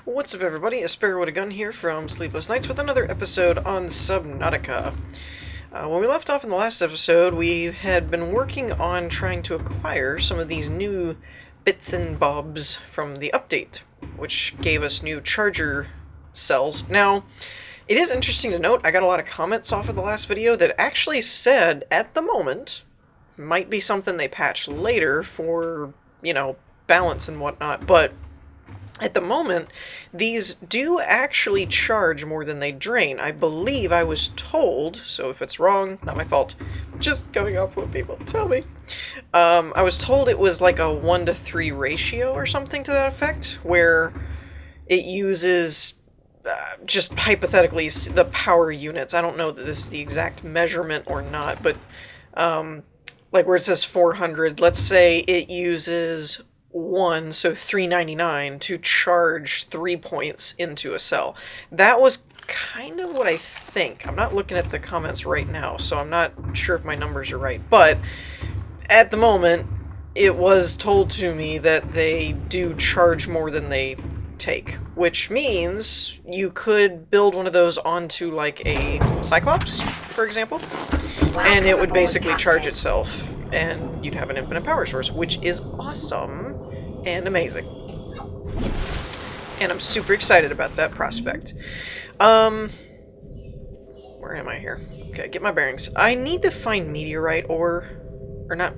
What's up, everybody? Aspero with a Gun here from Sleepless Nights with another episode on Subnautica. When we left off in the last episode, we had been working on trying to acquire some of these new bits and bobs from the update, which gave us new charger cells. Now, it is interesting to note, I got a lot of comments off of the last video that actually said, at the moment, might be something they patch later for, balance and whatnot, but at the moment, these do actually charge more than they drain. I believe I was told, so if it's wrong, not my fault, just going off what people tell me. I was told it was like a 1-to-3 ratio or something to that effect, where it uses, just hypothetically, the power units. I don't know that this is the exact measurement or not, but like where it says 400, let's say it uses 1, so 399 to charge 3 points into a cell. That was kind of what I think. I'm not looking at the comments right now, so I'm not sure if my numbers are right, but at the moment it was told to me that they do charge more than they take, which means you could build one of those onto like a Cyclops, for example, and it would basically charge itself and you'd have an infinite power source, which is awesome and amazing. And I'm super excited about that prospect. Where am I here? Okay, get my bearings. I need to find meteorite or not.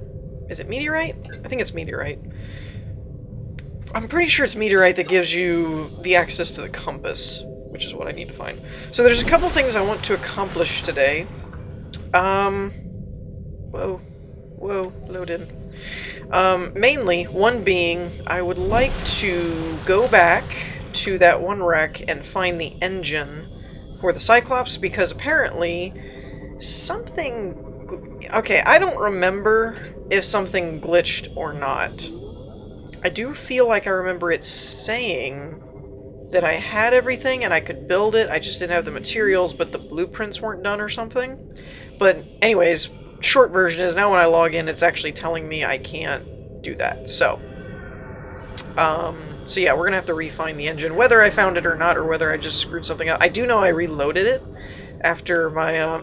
Is it meteorite? I think it's meteorite. I'm pretty sure it's meteorite that gives you the access to the compass, which is what I need to find. So there's a couple things I want to accomplish today. Whoa, load in. Mainly, one being, I would like to go back to that one wreck and find the engine for the Cyclops, because apparently something... Okay, I don't remember if something glitched or not. I do feel like I remember it saying that I had everything and I could build it, I just didn't have the materials, but the blueprints weren't done or something. But anyways, short version is now when I log in, it's actually telling me I can't do that. So yeah, we're gonna have to refine the engine, whether I found it or not, or whether I just screwed something up. I do know I reloaded it after my,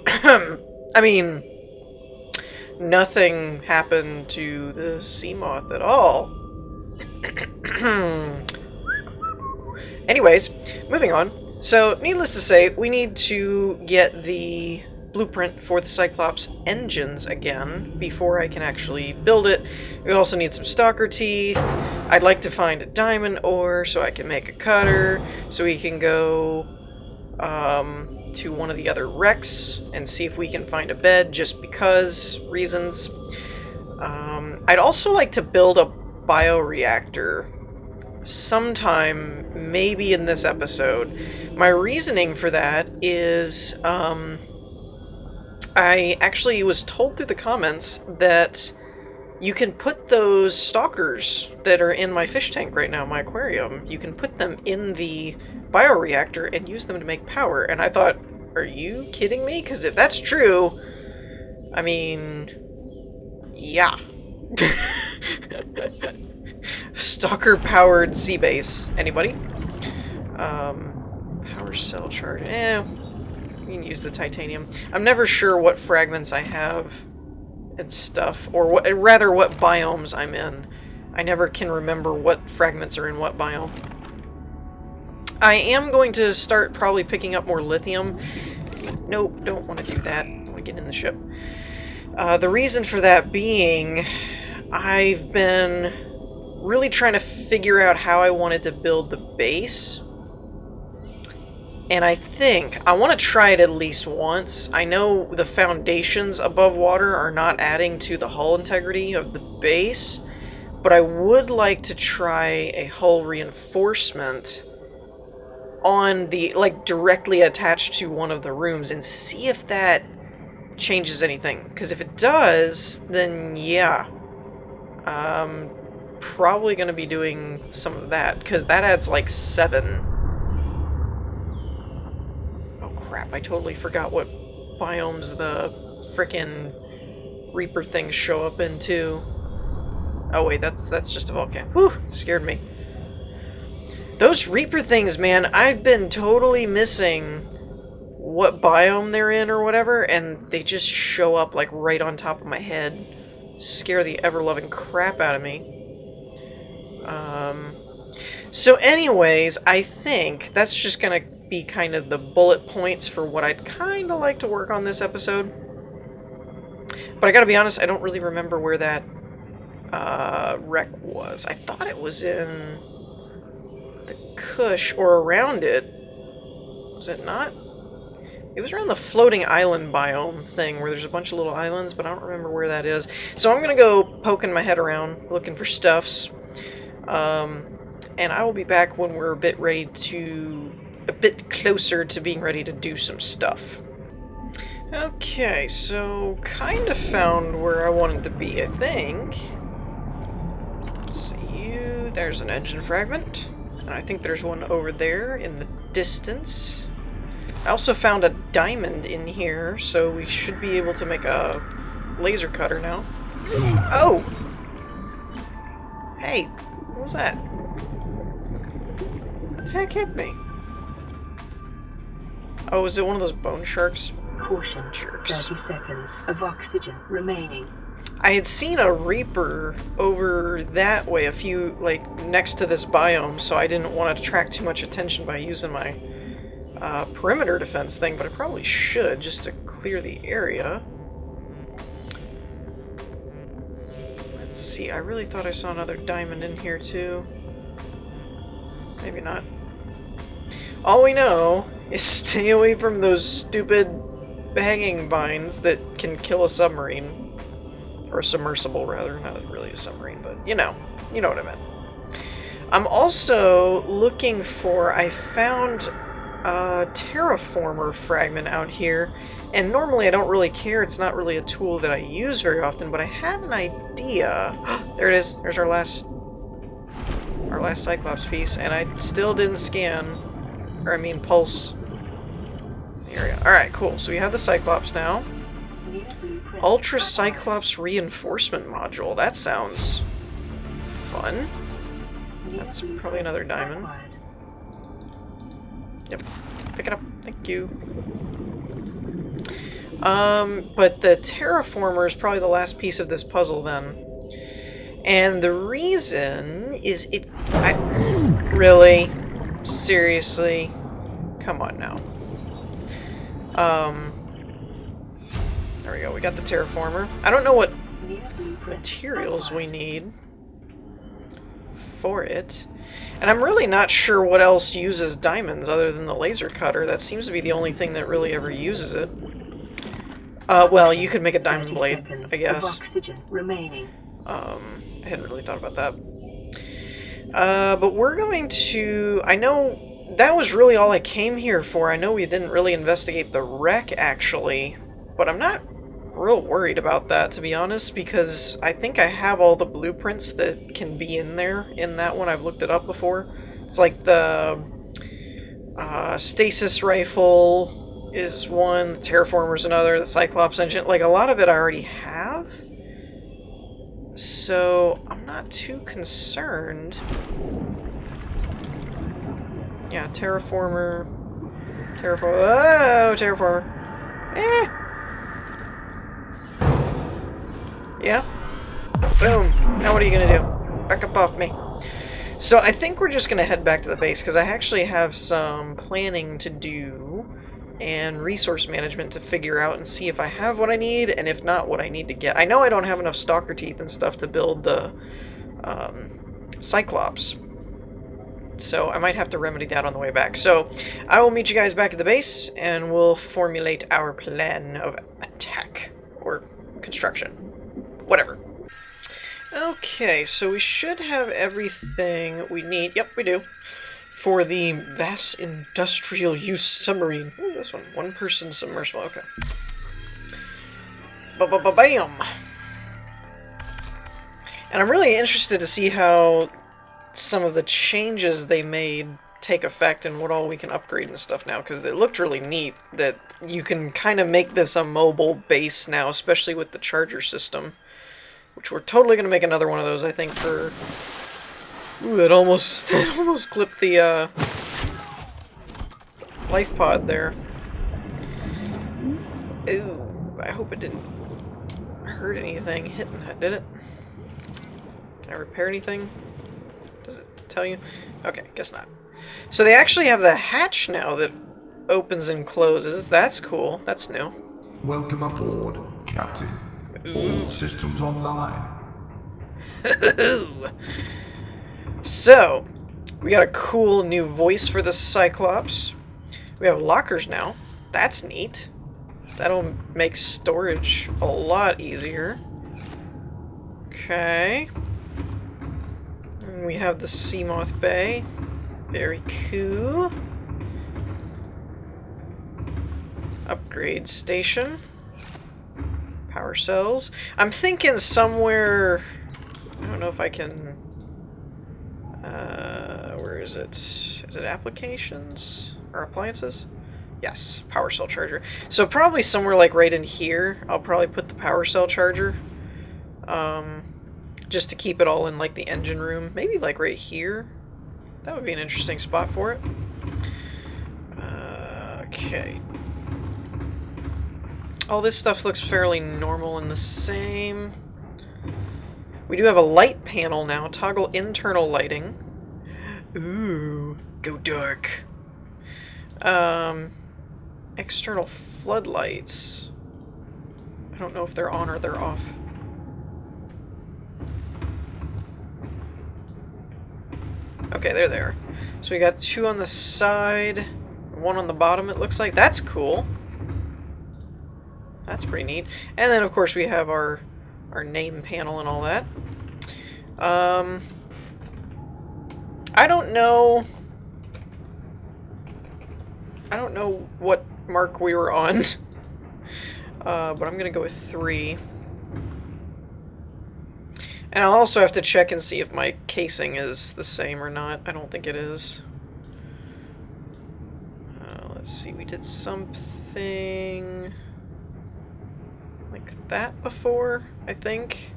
I mean, nothing happened to the Seamoth at all. Anyways, moving on. So, needless to say, we need to get the blueprint for the Cyclops engines again before I can actually build it. We also need some stalker teeth. I'd like to find a diamond ore so I can make a cutter, so we can go to one of the other wrecks and see if we can find a bed, just because reasons. I'd also like to build a bioreactor sometime, maybe in this episode. My reasoning for that is, I actually was told through the comments that you can put those stalkers that are in my fish tank right now, my aquarium, you can put them in the bioreactor and use them to make power. And I thought, are you kidding me? Because if that's true, I mean, yeah. Stalker-powered sea base. Anybody? Power cell charge. You can use the titanium. I'm never sure what fragments I have and stuff, or what, rather what biomes I'm in. I never can remember what fragments are in what biome. I am going to start probably picking up more lithium. Nope, don't want to do that. I want to get in the ship. The reason for that being, I've been really trying to figure out how I wanted to build the base. And I think I want to try it at least once. I know the foundations above water are not adding to the hull integrity of the base, but I would like to try a hull reinforcement on the, like, directly attached to one of the rooms and see if that changes anything. Because if it does, then yeah. Probably going to be doing some of that, because that adds like 7. Crap, I totally forgot what biomes the frickin' Reaper things show up into. Oh wait, that's just a volcano. Whew, scared me. Those Reaper things, man, I've been totally missing what biome they're in or whatever, and they just show up like right on top of my head. Scare the ever-loving crap out of me. So anyways, I think that's just gonna be kind of the bullet points for what I'd kind of like to work on this episode. But I gotta be honest, I don't really remember where that wreck was. I thought it was in the Kush or around it. Was it not? It was around the floating island biome thing where there's a bunch of little islands, but I don't remember where that is. So I'm gonna go poking my head around looking for stuffs. And I will be back when we're a bit closer to being ready to do some stuff. Okay, so kind of found where I wanted to be, I think. Let's see, there's an engine fragment, and I think there's one over there in the distance. I also found a diamond in here, so we should be able to make a laser cutter now. Oh! Hey, what was that? What the heck hit me? Oh, is it one of those bone sharks? Caution. Jerks. 30 seconds of oxygen remaining. I had seen a Reaper over that way, next to this biome, so I didn't want to attract too much attention by using my perimeter defense thing, but I probably should, just to clear the area. Let's see, I really thought I saw another diamond in here too. Maybe not. All we know is stay away from those stupid hanging vines that can kill a submarine. Or a submersible, rather. Not really a submarine, but you know what I meant. I'm also looking for... I found a terraformer fragment out here, and normally I don't really care. It's not really a tool that I use very often, but I had an idea. There it is. There's our last Cyclops piece, and I still didn't scan... Or, I mean, pulse the area. Alright, cool. So we have the Cyclops now. Ultra Cyclops Reinforcement Module. That sounds fun. That's probably another diamond. Yep. Pick it up. Thank you. But the terraformer is probably the last piece of this puzzle then. And the reason is really? Seriously? Come on now. There we go, we got the terraformer. I don't know what materials we need for it. And I'm really not sure what else uses diamonds other than the laser cutter. That seems to be the only thing that really ever uses it. Well, you could make a diamond blade, I guess. I hadn't really thought about that. But we're going to... I know that was really all I came here for. I know we didn't really investigate the wreck, actually. But I'm not real worried about that, to be honest, because I think I have all the blueprints that can be in there. In that one, I've looked it up before. It's like the stasis rifle is one, the terraformer's another, the Cyclops engine. Like, a lot of it I already have. So, I'm not too concerned. Yeah, terraformer. Oh, terraformer. Yeah. Boom. Now what are you gonna do? Back up off me. So I think we're just gonna head back to the base, because I actually have some planning to do and resource management to figure out and see if I have what I need, and if not, what I need to get. I know I don't have enough stalker teeth and stuff to build the Cyclops, so I might have to remedy that on the way back. So I will meet you guys back at the base, and we'll formulate our plan of attack, or construction, whatever. Okay, so we should have everything we need. Yep, we do. For the vast industrial use submarine. What is this one? One person submersible. Okay. Ba-ba-ba-bam! And I'm really interested to see how some of the changes they made take effect and what all we can upgrade and stuff now, because it looked really neat that you can kind of make this a mobile base now, especially with the charger system. Which we're totally going to make another one of those, I think, for Ooh, that almost clipped the life pod there. Ooh, I hope it didn't hurt anything hitting that, did it? Can I repair anything? Does it tell you? Okay, guess not. So they actually have the hatch now that opens and closes. That's cool. That's new. Welcome aboard, Captain. All systems online. So, we got a cool new voice for the Cyclops. We have lockers now. That's neat. That'll make storage a lot easier. Okay. And we have the Seamoth Bay. Very cool. Upgrade station. Power cells. I'm thinking somewhere... I don't know if I can... where is it? Is it applications? Or appliances? Yes, power cell charger. So probably somewhere like right in here, I'll probably put the power cell charger. Just to keep it all in like the engine room. Maybe like right here. That would be an interesting spot for it. Okay. All this stuff looks fairly normal and the same. We do have a light panel now. Toggle internal lighting. Ooh, go dark. External floodlights. I don't know if they're on or they're off. Okay, they're there. So we got 2 on the side, 1 on the bottom, it looks like. That's cool. That's pretty neat. And then, of course, we have our name panel and all that. I don't know what mark we were on, but I'm gonna go with 3. And I'll also have to check and see if my casing is the same or not. I don't think it is. Let's see, we did something like that before, I think.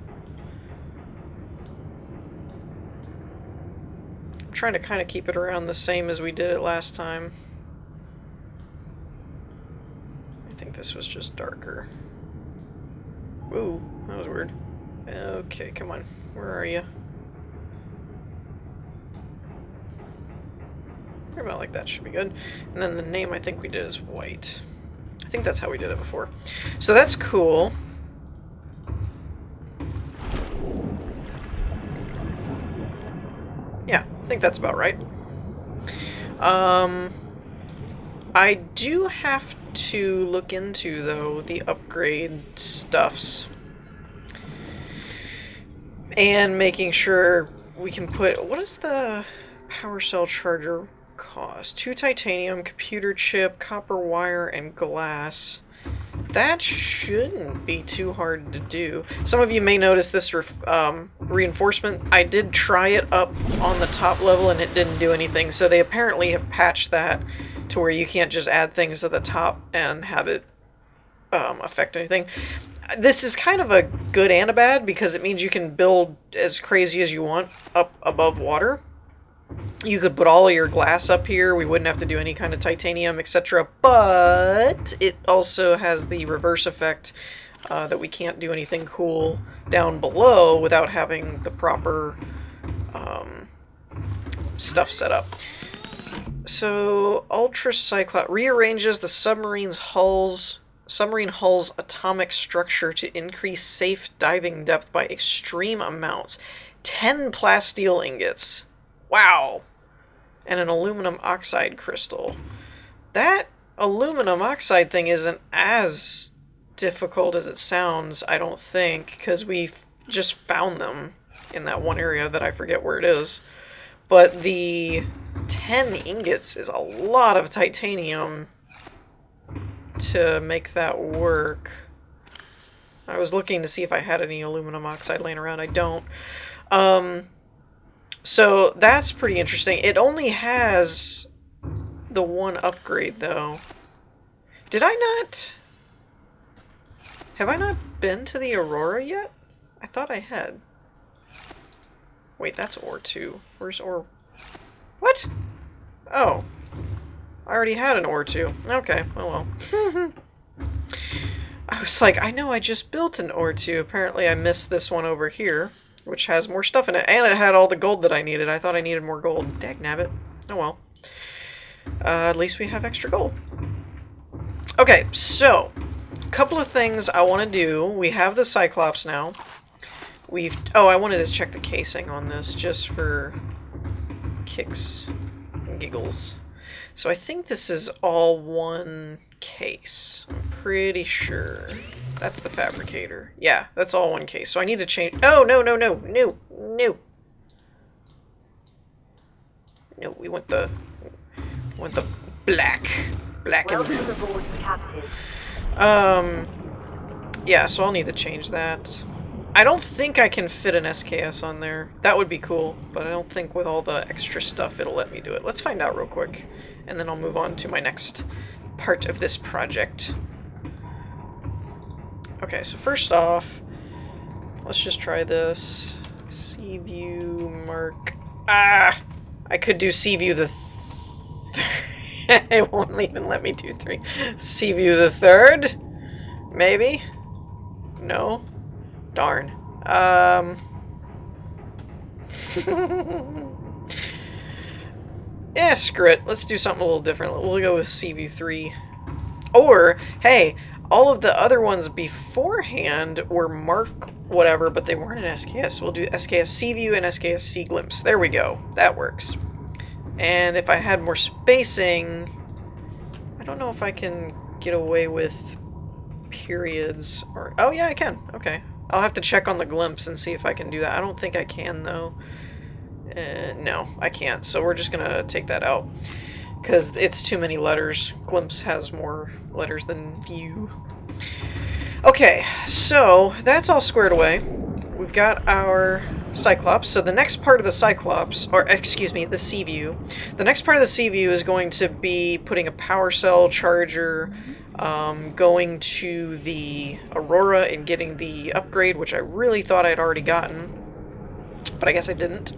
I'm trying to kind of keep it around the same as we did it last time. I think this was just darker. Ooh, that was weird. Okay, come on. Where are you? About like that should be good. And then the name I think we did is white. I think that's how we did it before. So that's cool. Yeah, I think that's about right. I do have to look into, though, the upgrade stuffs. And making sure we can put... What is the power cell charger cost? 2 titanium, computer chip, copper wire, and glass. That shouldn't be too hard to do. Some of you may notice this reinforcement. I did try it up on the top level and it didn't do anything. So they apparently have patched that to where you can't just add things to the top and have it affect anything. This is kind of a good and a bad because it means you can build as crazy as you want up above water. You could put all of your glass up here, we wouldn't have to do any kind of titanium, etc. But it also has the reverse effect that we can't do anything cool down below without having the proper stuff set up. So, Ultra Cyclops rearranges the submarine hull's atomic structure to increase safe diving depth by extreme amounts. 10 plasteel ingots. Wow. And an aluminum oxide crystal. That aluminum oxide thing isn't as difficult as it sounds, I don't think, because we've just found them in that one area that I forget where it is. But the 10 ingots is a lot of titanium to make that work. I was looking to see if I had any aluminum oxide laying around. I don't. So that's pretty interesting. It only has the one upgrade, though. Did I not... Have I not been to the Aurora yet? I thought I had. Wait, that's ore 2. Where's ore... What? Oh. I already had an ore 2. Okay, oh well. I was like, I know I just built an ore 2. Apparently I missed this one over here, which has more stuff in it. And it had all the gold that I needed. I thought I needed more gold. Dagnabbit. Oh well. At least we have extra gold. Okay, so... a couple of things I want to do. We have the Cyclops now. Oh, I wanted to check the casing on this just for kicks and giggles. So I think this is all one case. I'm pretty sure. That's the fabricator. Yeah, that's all one case. So I need to change... Oh, no. No, we want the black. Black and blue. Welcome aboard, Captain. Yeah, so I'll need to change that. I don't think I can fit an SKS on there. That would be cool, but I don't think with all the extra stuff it'll let me do it. Let's find out real quick, and then I'll move on to my next part of this project. Okay, so first off, let's just try this. Seaview Mark... Ah! I could do Seaview the... It won't even let me do 3. Seaview the 3rd? Maybe? No? Darn. Yeah, screw it. Let's do something a little different. We'll go with Seaview 3. Or, hey, all of the other ones beforehand were Mark whatever, but they weren't an SKS. We'll do SKS Seaview and SKS Sea Glimpse. There we go. That works. And if I had more spacing, I don't know if I can get away with periods or... Oh, yeah, I can. Okay. I'll have to check on the glimpse and see if I can do that. I don't think I can, though. No, I can't. So we're just going to take that out because it's too many letters. Glimpse has more letters than view. Okay, so that's all squared away. We've got our Cyclops. So the next part of the Cyclops, or excuse me, the Seaview. The next part of the Seaview is going to be putting a power cell charger, going to the Aurora and getting the upgrade, which I really thought I'd already gotten, but I guess I didn't,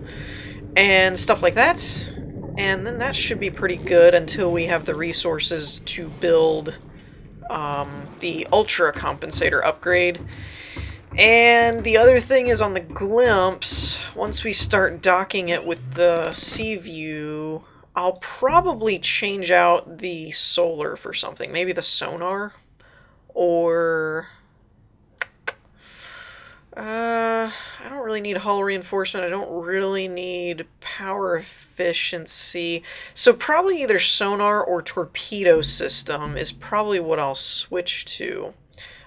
and stuff like that. And then that should be pretty good until we have the resources to build the Ultra Compensator upgrade. And the other thing is on the Glimpse, once we start docking it with the Seaview, I'll probably change out the solar for something. Maybe the sonar? Or... I don't really need hull reinforcement. I don't really need power efficiency. So probably either sonar or torpedo system is probably what I'll switch to.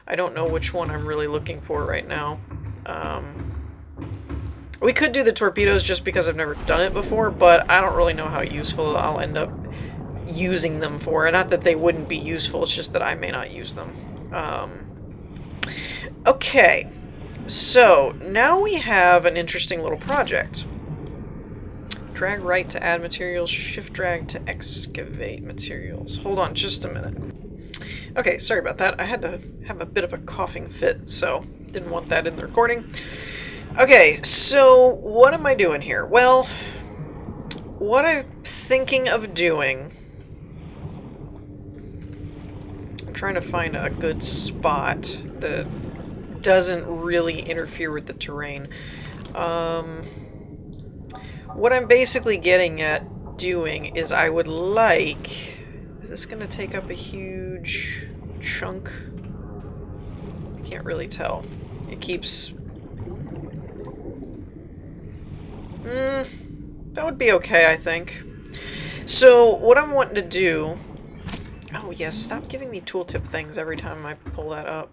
I don't know which one I'm really looking for right now. We could do the torpedoes just because I've never done it before, but I don't really know how useful I'll end up using them for. And not that they wouldn't be useful, it's just that I may not use them. Okay, so now we have an interesting little project. Drag right to add materials, shift drag to excavate materials. Hold on just a minute. Okay, sorry about that. I had to have a bit of a coughing fit, so didn't want that in the recording. Okay, so what am I doing here? Well, what I'm thinking of doing... I'm trying to find a good spot that doesn't really interfere with the terrain. What I'm basically getting at doing is I would like... Is this going to take up a huge chunk? I can't really tell. It keeps... that would be okay, I think. So, what I'm wanting to do... Oh, yes, stop giving me tooltip things every time I pull that up.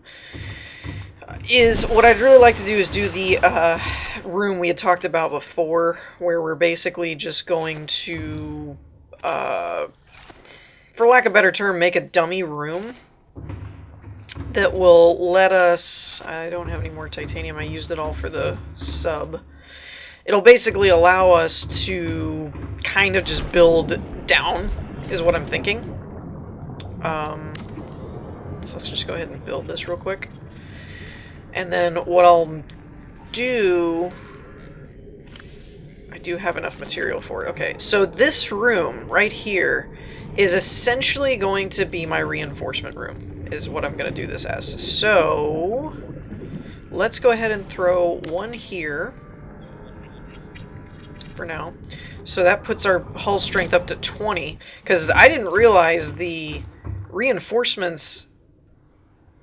Is what I'd really like to do is do the room we had talked about before, where we're basically just going to... for lack of a better term, make a dummy room that will let us... I don't have any more titanium, I used it all for the sub. It'll basically allow us to kind of just build down, is what I'm thinking. So let's just go ahead and build this real quick. And then what I'll do I do have enough material for it. Okay, so this room right here is essentially going to be my reinforcement room, is what I'm going to do this as. So, let's go ahead and throw one here for now. So that puts our hull strength up to 20, because I didn't realize the reinforcements...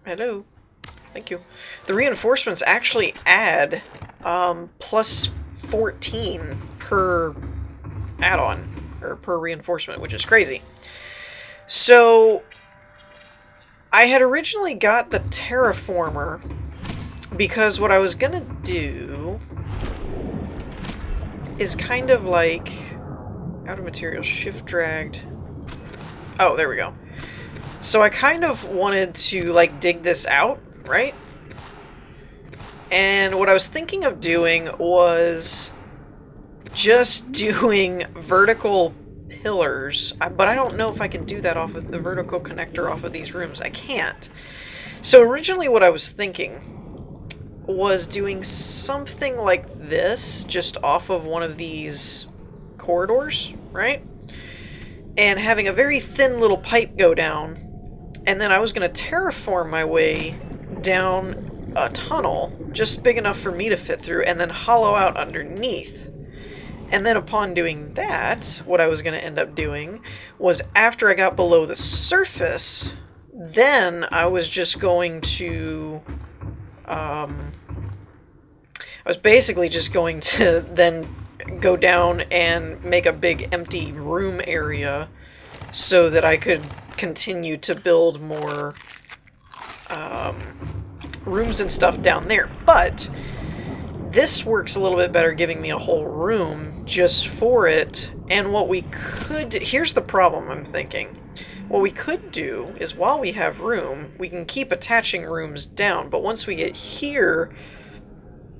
Hello. Thank you. The reinforcements actually add plus 14 per add-on, or per reinforcement, which is crazy. So, I had originally got the terraformer because what I was gonna do is kind of like... Out of materials, shift dragged... Oh, there we go. So I kind of wanted to, like, dig this out, right? And what I was thinking of doing was just doing vertical pillars, but I don't know if I can do that off of the vertical connector off of these rooms. I can't. So originally what I was thinking was doing something like this, just off of one of these corridors, right? And having a very thin little pipe go down, and then I was going to terraform my way down a tunnel, just big enough for me to fit through, and then hollow out underneath. And then upon doing that, what I was going to end up doing was after I got below the surface, then I was just going to... I was basically just going to then go down and make a big empty room area so that I could continue to build more rooms and stuff down there. But this works a little bit better, giving me a whole room just for it. And what we could... Here's the problem I'm thinking. What we could do is, while we have room, we can keep attaching rooms down. But once we get here,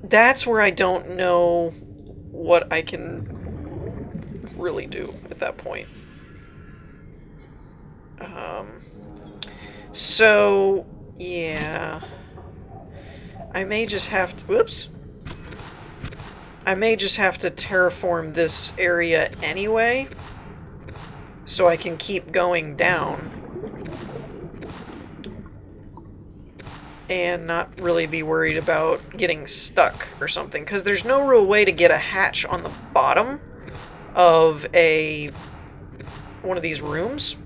that's where I don't know what I can really do at that point. So, yeah. I may just have to... Whoops. I may just have to terraform this area anyway, so I can keep going down and not really be worried about getting stuck or something, because there's no real way to get a hatch on the bottom of one of these rooms.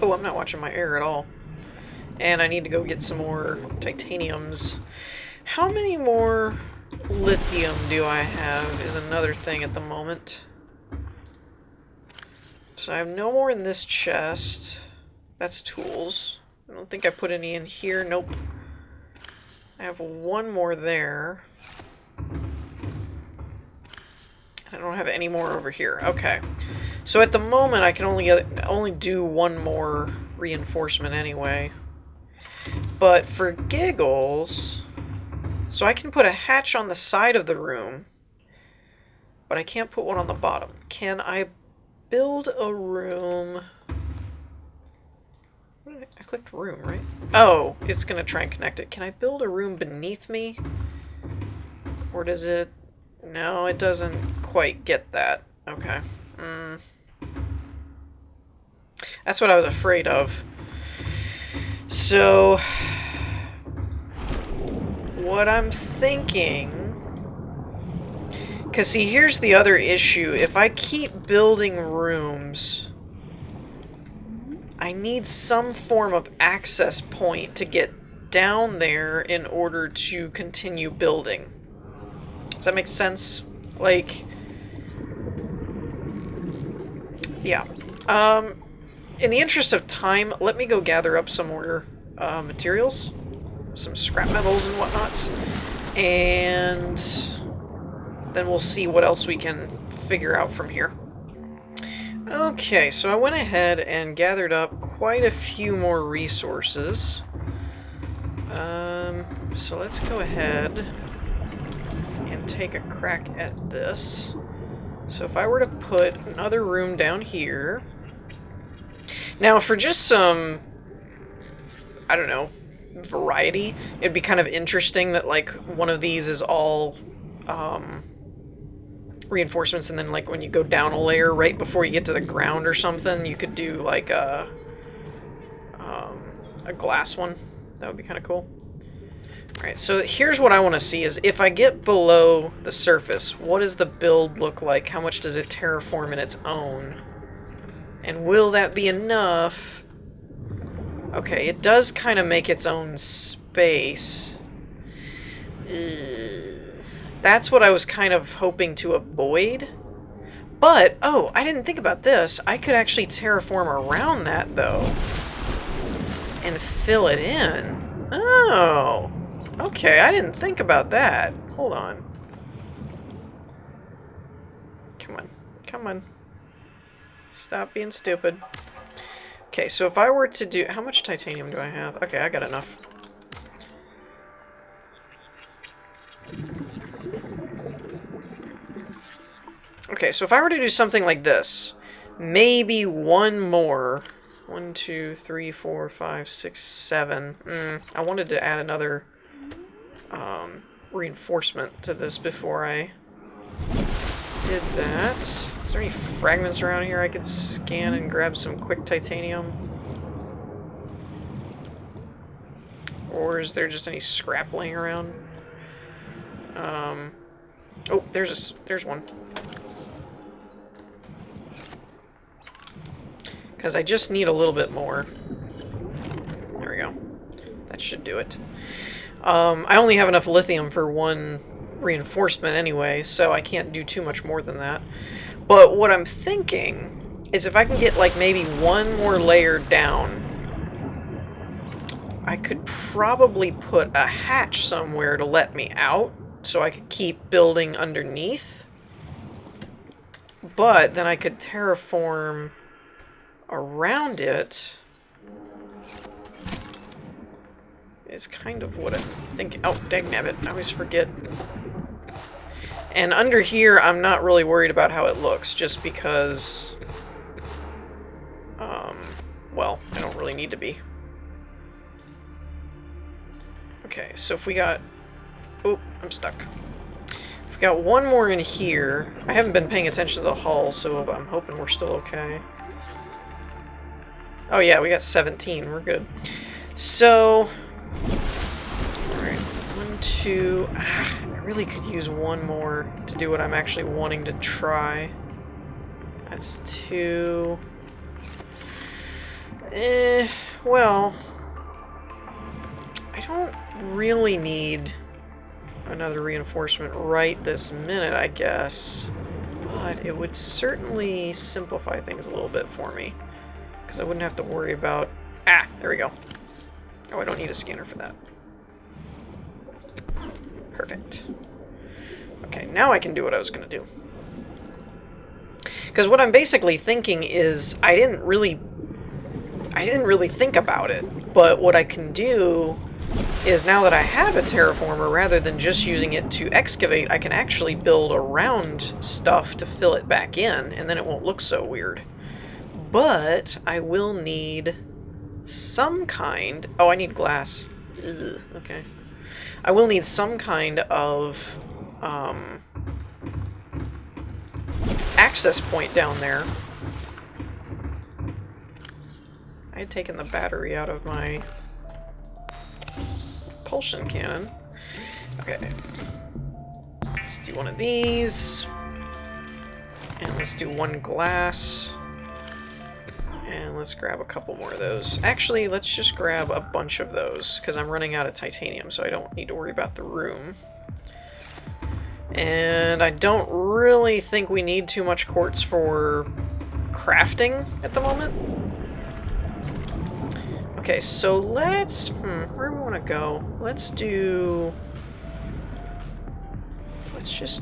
Oh, I'm not watching my air at all. And I need to go get some more titaniums. How many more lithium do I have is another thing at the moment. So I have no more in this chest. That's tools. I don't think I put any in here. Nope. I have one more there. I don't have any more over here. Okay. So at the moment I can only do one more reinforcement anyway. But for giggles... So I can put a hatch on the side of the room, but I can't put one on the bottom. Can I build a room? I clicked room, right? Oh, it's going to try and connect it. Can I build a room beneath me? Or does it... No, it doesn't quite get that. Okay. That's what I was afraid of. So... What I'm thinking... Because, see, here's the other issue. If I keep building rooms, I need some form of access point to get down there in order to continue building. Does that make sense? Like... Yeah. In the interest of time, let me go gather up some more materials. Some scrap metals and whatnots, and then we'll see what else we can figure out from here. Okay, so I went ahead and gathered up quite a few more resources. So let's go ahead and take a crack at this. So if I were to put another room down here... Now, for just some... I don't know... variety, it'd be kind of interesting that, like, one of these is all reinforcements, and then like when you go down a layer right before you get to the ground or something, you could do like a glass one. That would be kind of cool. Alright, so here's what I want to see is if I get below the surface, what does the build look like? How much does it terraform in its own? And will that be enough? Okay, it does kind of make its own space. That's what I was kind of hoping to avoid. But, oh, I didn't think about this. I could actually terraform around that, though. And fill it in. Oh. Okay, I didn't think about that. Hold on. Come on. Come on. Stop being stupid. Okay, so if I were to do... How much titanium do I have? Okay, I got enough. Okay, so if I were to do something like this, maybe one more... 1, 2, 3, 4, 5, 6, 7. I wanted to add another reinforcement to this before I did that. Is there any fragments around here I could scan and grab some quick titanium? Or is there just any scrap laying around? Oh, there's one. Because I just need a little bit more. There we go. That should do it. I only have enough lithium for one reinforcement anyway, so I can't do too much more than that. But what I'm thinking is if I can get like maybe one more layer down, I could probably put a hatch somewhere to let me out, so I could keep building underneath. But then I could terraform around it. It's kind of what I'm thinking. Oh, dagnabbit, I always forget. And under here, I'm not really worried about how it looks, just because, well, I don't really need to be. Okay, so if we got... Oh, I'm stuck. If we got one more in here... I haven't been paying attention to the hull, so I'm hoping we're still okay. Oh yeah, we got 17. We're good. So... Alright, 1, 2... I really could use one more to do what I'm actually wanting to try. That's 2... well... I don't really need another reinforcement right this minute, I guess. But it would certainly simplify things a little bit for me. Because I wouldn't have to worry about... Ah! There we go. Oh, I don't need a scanner for that. Perfect. Okay, now I can do what I was going to do. Because what I'm basically thinking is I didn't really think about it. But what I can do is now that I have a terraformer, rather than just using it to excavate, I can actually build around stuff to fill it back in, and then it won't look so weird. But I will need some kind... Oh, I need glass. Ugh, okay. I will need some kind of access point down there. I had taken the battery out of my propulsion cannon. Okay. Let's do one of these. And let's do one glass. And let's grab a couple more of those. Actually, let's just grab a bunch of those, because I'm running out of titanium, so I don't need to worry about the room. And I don't really think we need too much quartz for crafting at the moment. Okay, so let's... where do we want to go? Let's just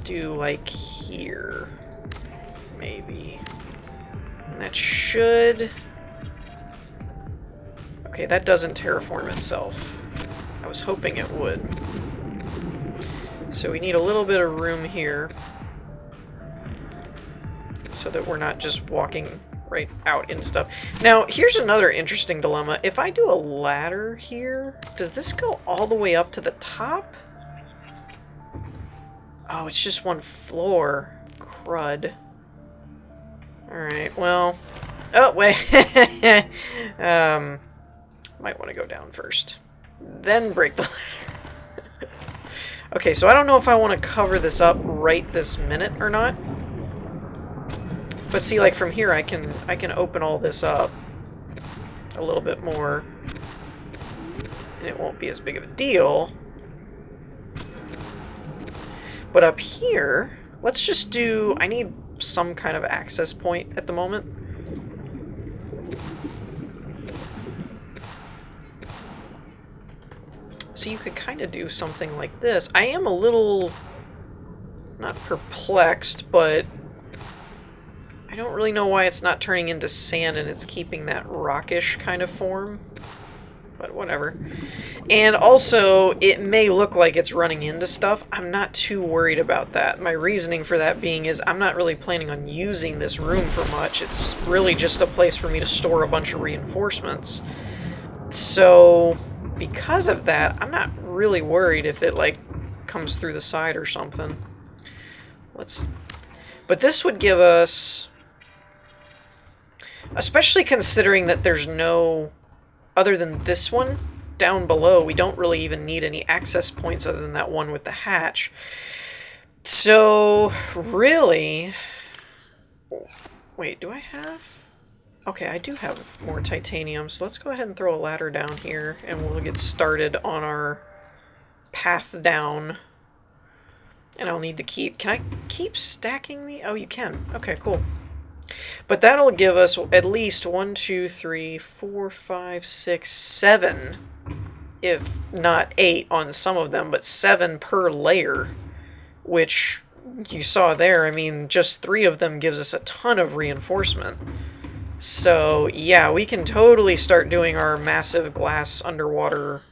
do, like, here. Maybe. And that should... Okay, that doesn't terraform itself. I was hoping it would. So we need a little bit of room here, so that we're not just walking right out in stuff. Now, here's another interesting dilemma. If I do a ladder here, does this go all the way up to the top? Oh, it's just one floor. Crud. Alright, well... Oh, wait. Might want to go down first. Then break the ladder. Okay, so I don't know if I want to cover this up right this minute or not. But see, like from here I can open all this up a little bit more. And it won't be as big of a deal. But up here, let's just do... I need some kind of access point at the moment. So you could kind of do something like this. I am a little... not perplexed, but... I don't really know why it's not turning into sand and it's keeping that rockish kind of form. But whatever. And also, it may look like it's running into stuff. I'm not too worried about that. My reasoning for that being is I'm not really planning on using this room for much. It's really just a place for me to store a bunch of reinforcements. So, because of that, I'm not really worried if it, like, comes through the side or something. But this would give us... Especially considering that there's no... Other than this one, down below, we don't really even need any access points other than that one with the hatch. So, really... Wait, do I have... Okay, I do have more titanium, so let's go ahead and throw a ladder down here, and we'll get started on our path down. And I'll need to keep... Can I keep stacking the... Oh, you can. Okay, cool. But that'll give us at least 1, 2, 3, 4, 5, 6, 7, if not 8 on some of them, but 7 per layer, which you saw there. I mean, just 3 of them gives us a ton of reinforcement. So, yeah, we can totally start doing our massive glass underwater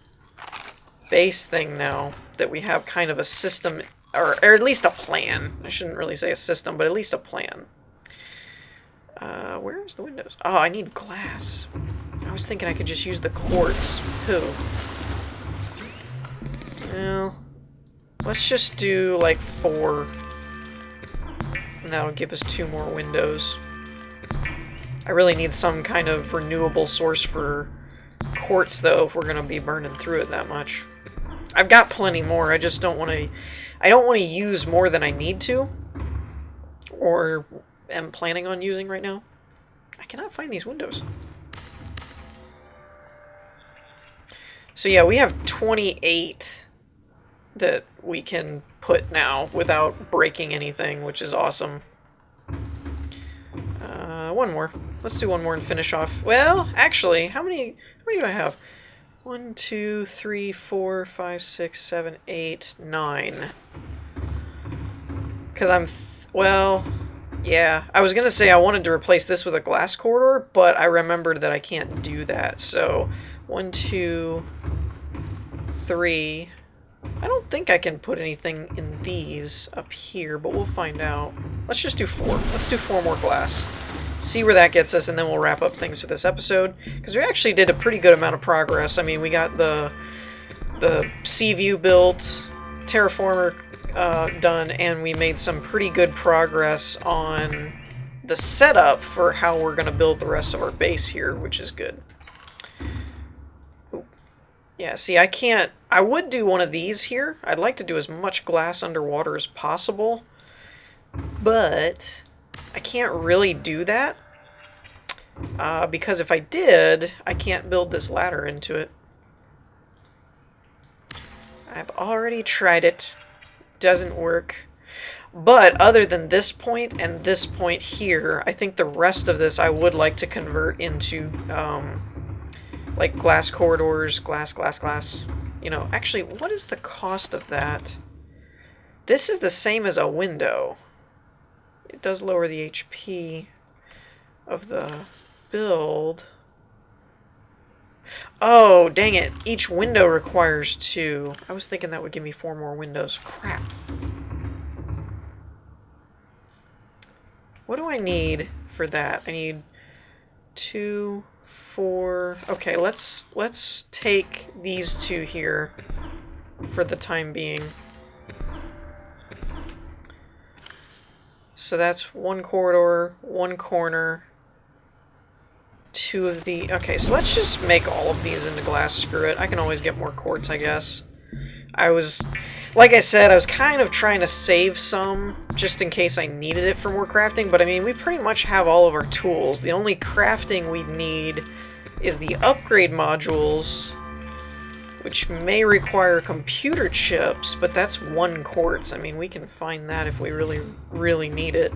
base thing now that we have kind of a system, or at least a plan. I shouldn't really say a system, but at least a plan. Where's the windows? Oh, I need glass. I was thinking I could just use the quartz. Pooh. Well, let's just do like 4. And that'll give us 2 more windows. I really need some kind of renewable source for quartz, though, if we're going to be burning through it that much. I've got plenty more. I just don't want to... I don't want to use more than I need to. Or am planning on using right now. I cannot find these windows. So yeah, we have 28 that we can put now without breaking anything, which is awesome. One more. Let's do one more and finish off. Well, actually, how many do I have? 1, 2, 3, 4, 5, 6, 7, 8, 9. Because well... Yeah, I was going to say I wanted to replace this with a glass corridor, but I remembered that I can't do that. So, 1, 2, 3. I don't think I can put anything in these up here, but we'll find out. Let's just do 4. Let's do 4 more glass. See where that gets us, and then we'll wrap up things for this episode. Because we actually did a pretty good amount of progress. I mean, we got the sea view built, terraformer done, and we made some pretty good progress on the setup for how we're going to build the rest of our base here, which is good. Ooh. Yeah, see, I would do one of these here. I'd like to do as much glass underwater as possible, but I can't really do that because if I did, I can't build this ladder into it. I've already tried it. Doesn't work. But other than this point and this point here, I think the rest of this I would like to convert into like glass corridors, glass. You know, actually, what is the cost of that? This is the same as a window. It does lower the HP of the build. Oh, dang it. Each window requires 2. I was thinking that would give me 4 more windows. Crap. What do I need for that? I need 2, 4... Okay, let's take these 2 here for the time being. So that's one corridor, one corner, two of the... Okay, so let's just make all of these into glass. Screw it. I can always get more quartz, I guess. Like I said, I was kind of trying to save some, just in case I needed it for more crafting, but I mean, we pretty much have all of our tools. The only crafting we need is the upgrade modules, which may require computer chips, but that's one quartz. I mean, we can find that if we really, really need it.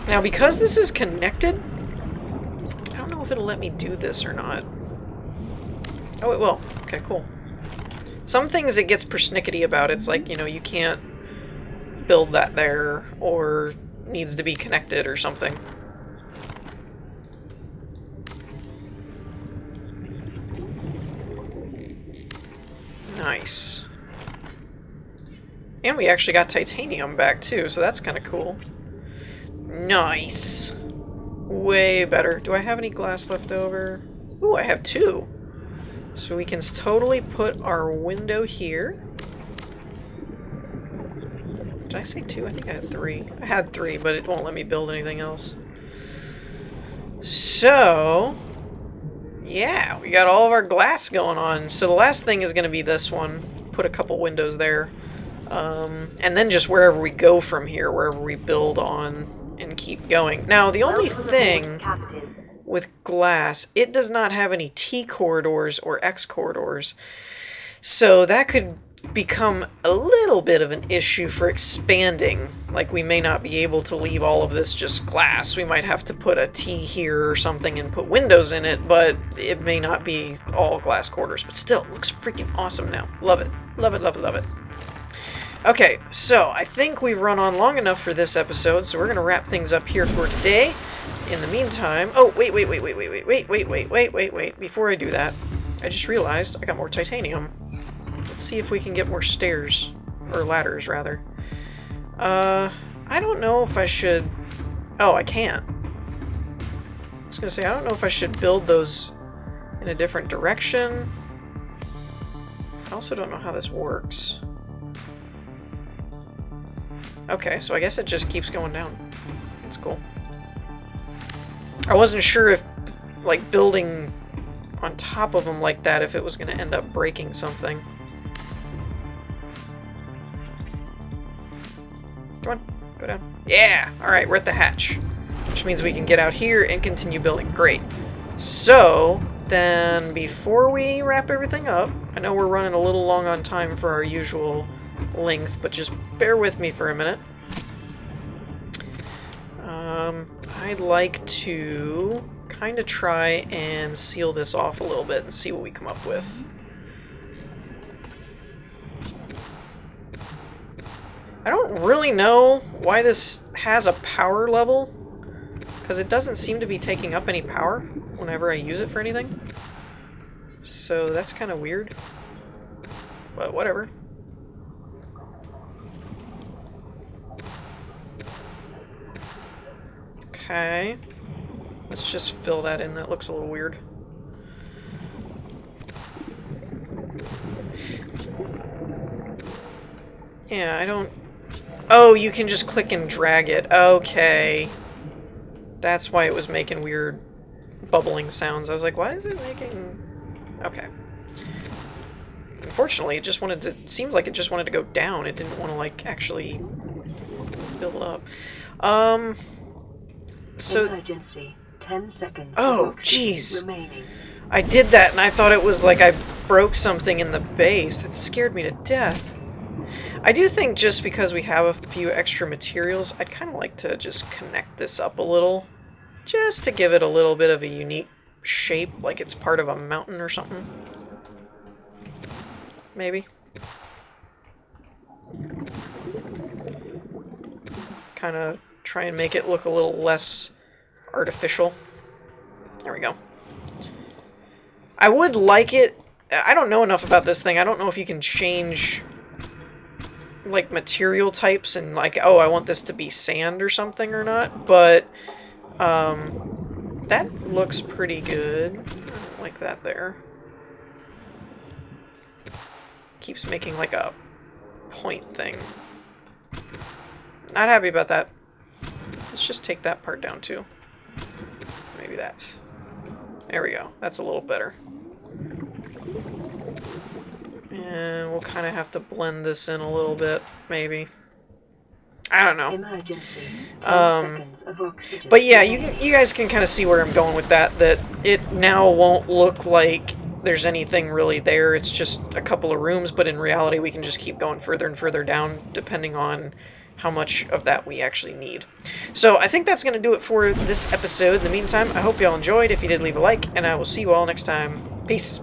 Now, because this is connected, I don't know if it'll let me do this or not. Oh, it will. Okay, cool. Some things it gets persnickety about. It's like, you know, you can't build that there, or needs to be connected or something. Nice. And we actually got titanium back too, so that's kind of cool. Nice. Way better. Do I have any glass left over? Ooh, I have 2. So we can totally put our window here. Did I say 2? I think I had 3. I had 3, but it won't let me build anything else. So... yeah, we got all of our glass going on. So the last thing is going to be this one. Put a couple windows there. And then just wherever we go from here, wherever we build on and keep going. Now, the only thing with glass, it does not have any T corridors or X corridors. So that could become a little bit of an issue for expanding. Like, we may not be able to leave all of this just glass. We might have to put a T here or something and put windows in it, but it may not be all glass quarters. But still, it looks freaking awesome now. Love it. Love it, love it, love it. Okay, so I think we've run on long enough for this episode, so we're going to wrap things up here for today. In the meantime... oh, wait. Before I do that, I just realized I got more titanium. Let's see if we can get more stairs. Or ladders, rather. I don't know if I should... oh, I can't. I was going to say, I don't know if I should build those in a different direction. I also don't know how this works. Okay, so I guess it just keeps going down. That's cool. I wasn't sure if, like, building on top of them like that, if it was going to end up breaking something. Come on, go down. Yeah! Alright, we're at the hatch. Which means we can get out here and continue building. Great. So, then before we wrap everything up, I know we're running a little long on time for our usual length, but just bear with me for a minute. I'd like to kind of try and seal this off a little bit and see what we come up with. I don't really know why this has a power level, because it doesn't seem to be taking up any power whenever I use it for anything. So that's kind of weird, but whatever. Okay, let's just fill that in. That looks a little weird. Yeah, I don't... oh, you can just click and drag it. Okay. That's why it was making weird bubbling sounds. I was like, why is it making... okay. Unfortunately, it just wanted to... seems like it just wanted to go down. It didn't want to, like, actually build up. So... emergency. 10 seconds. oh, jeez. Remaining. I did that and I thought it was like I broke something in the base. That scared me to death. I do think just because we have a few extra materials, I'd kind of like to just connect this up a little. Just to give it a little bit of a unique shape, like it's part of a mountain or something. Maybe. Kind of try and make it look a little less artificial. There we go. I would like it... I don't know enough about this thing. I don't know if you can change... like material types and like, oh, I want this to be sand or something or not, but that looks pretty good. I don't like that there. Keeps making like a point thing. Not happy about that. Let's just take that part down too. Maybe that. There we go. That's a little better. And we'll kind of have to blend this in a little bit, maybe. I don't know. Emergency. 10 seconds of oxygen. But yeah, you guys can kind of see where I'm going with that. That it now won't look like there's anything really there. It's just a couple of rooms, but in reality we can just keep going further and further down depending on how much of that we actually need. So I think that's going to do it for this episode. In the meantime, I hope y'all enjoyed. If you did, leave a like, and I will see you all next time. Peace.